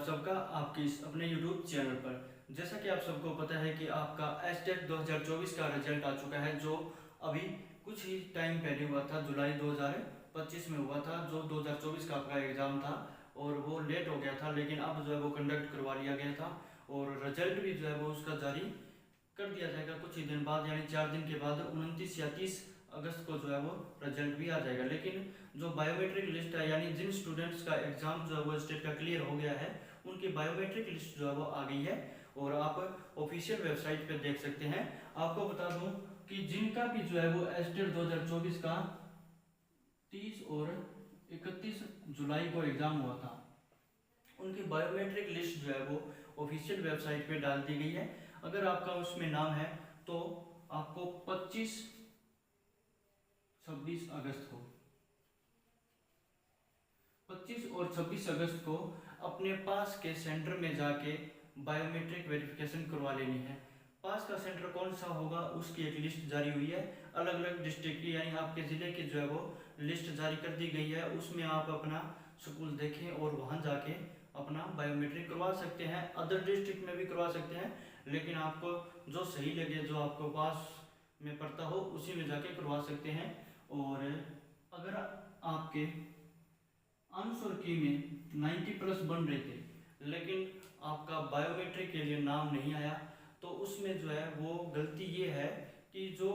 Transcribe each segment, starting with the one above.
आप सबका आपके इस अपने YouTube चैनल पर। जैसा कि आप सबको पता है कि आपका एसटेट 2024 का रिजल्ट आ चुका है, जो अभी कुछ ही टाइम पहले हुआ था, जुलाई 2025 में हुआ था। जो 2024 का आपका एग्ज़ाम था और वो लेट हो गया था, लेकिन अब जो है वो कंडक्ट करवा लिया गया था और रिजल्ट भी जो है वो उसका जारी कर दिया जाएगा कुछ ही दिन बाद, यानी 4 दिन के बाद 29 या 30 अगस्त को जो है वो रिजल्ट भी आ जाएगा। लेकिन जो बायोमेट्रिक लिस्ट है, यानी जिन स्टूडेंट्स का एग्जाम जो है वो स्टेट का क्लियर हो गया है, उनकी बायोमेट्रिक लिस्ट जो है वो आ गई है और आप ऑफिशियल वेबसाइट पे देख सकते हैं। आपको बता दूं कि जिनका भी जो है वो स्टेट 2024 का 30 और 31 जुलाई को एग्जाम हुआ था, उनकी बायोमेट्रिक लिस्ट जो है वो ऑफिशियल वेबसाइट पे डाल दी गई है। अगर आपका उसमें नाम है तो आपको 26 और 26 अगस्त को अपने पास के सेंटर में जाके बायोमेट्रिक वेरिफिकेशन करवा लेनी है। पास का सेंटर कौन सा होगा उसकी एक लिस्ट जारी हुई है, अलग अलग डिस्ट्रिक्ट की, यानी आपके ज़िले की जो है वो लिस्ट जारी कर दी गई है। उसमें आप अपना स्कूल देखें और वहाँ जाके अपना बायोमेट्रिक करवा सकते हैं। अदर डिस्ट्रिक्ट में भी करवा सकते हैं, लेकिन आपको जो सही लगे, जो आपको पास में पड़ता हो, उसी में जाके करवा सकते हैं। और अगर आपके आंसर की में 90 प्लस बन रहे थे, लेकिन आपका बायोमेट्रिक के लिए नाम नहीं आया, तो उसमें जो है वो गलती ये है कि जो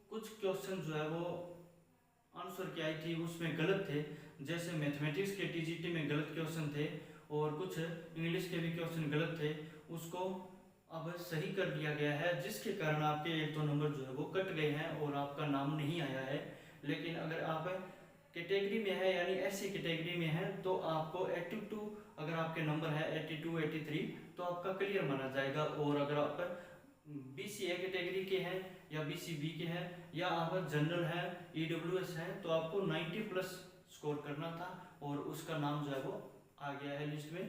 कुछ क्वेश्चन जो है वो आंसर की आई थी उसमें गलत थे। जैसे मैथमेटिक्स के टीजीटी में गलत क्वेश्चन थे और कुछ इंग्लिश के भी क्वेश्चन गलत थे, उसको अब सही कर दिया गया है, जिसके कारण आपके 1-2 नंबर जो है वो कट गए हैं और आपका नाम नहीं आया है। लेकिन अगर आप कैटेगरी में है, यानी ऐसी कैटेगरी में है, तो आपको 82, अगर आपके नंबर है 82, 83, तो आपका क्लियर माना जाएगा। और अगर आप BCA कैटेगरी के हैं या BCB के हैं या आप जनरल हैं, EWS हैं, तो आपको 90 प्लस स्कोर करना था और उसका नाम जो है वो आ गया है लिस्ट में।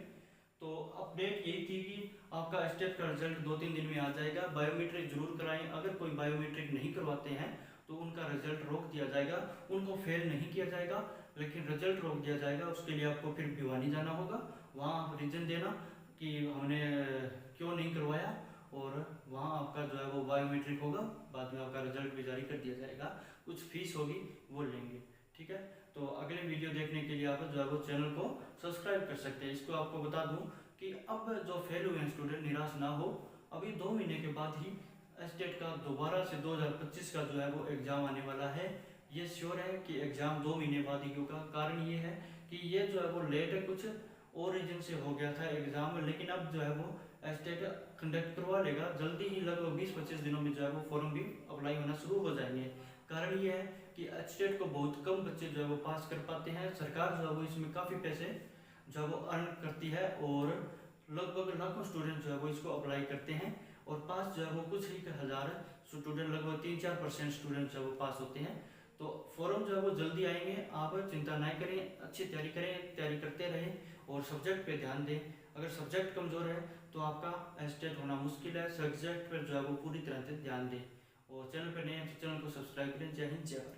तो अपडेट यही थी कि आपका स्टेट का रिजल्ट 2-3 दिन में आ जाएगा। बायोमेट्रिक जरूर कराएं। अगर कोई बायोमेट्रिक नहीं करवाते हैं तो उनका रिजल्ट रोक दिया जाएगा, उनको फेल नहीं किया जाएगा, लेकिन रिजल्ट रोक दिया जाएगा। उसके लिए आपको फिर भिवानी जाना होगा, वहाँ आप रीजन देना कि हमने क्यों नहीं करवाया, और वहाँ आपका जो है वो बायोमेट्रिक होगा। बाद में आपका रिजल्ट भी जारी कर दिया जाएगा, कुछ फीस होगी वो लेंगे, ठीक है। तो अगले वीडियो देखने के लिए आप जो है वो चैनल को सब्सक्राइब कर सकते हैं। इसको आपको बता दूं कि अब जो फेल हुए हैं स्टूडेंट निराश ना हो, अभी 2 महीने के बाद ही स्टेट का दोबारा से 2025 का जो है वो एग्ज़ाम आने वाला है। ये श्योर है कि एग्ज़ाम 2 महीने बाद ही होगा। कारण ये है कि ये जो है वो लेट है, कुछ और रीजन से हो गया था एग्ज़ाम, लेकिन अब जो है वो स्टेट कंडक्ट करवा लेगा जल्दी ही। लगभग 20-25 दिनों में जो है वो फॉर्म भी अप्लाई होना शुरू हो जाएंगे। कारण ये है कि स्टेट को बहुत कम बच्चे जो है वो पास कर पाते हैं। सरकार जो है वो इसमें काफ़ी पैसे जो है वो अर्न करती है और लगभग लाखों स्टूडेंट जो है वो इसको अप्लाई करते हैं और पास जो है वो कुछ ही हज़ार स्टूडेंट, लगभग 3-4% स्टूडेंट जो है वो पास होते हैं। तो फॉर्म जो है वो जल्दी आएंगे, आप चिंता ना करें, अच्छी तैयारी करें, तैयारी करते रहें और सब्जेक्ट पे ध्यान दें। अगर सब्जेक्ट कमज़ोर है तो आपका स्टेट होना मुश्किल है। सब्जेक्ट पर जो है वो पूरी तरह से ध्यान दें और चैनल पर नए हैं तो चैनल को सब्सक्राइब करें। जय हिंद, जय भारत।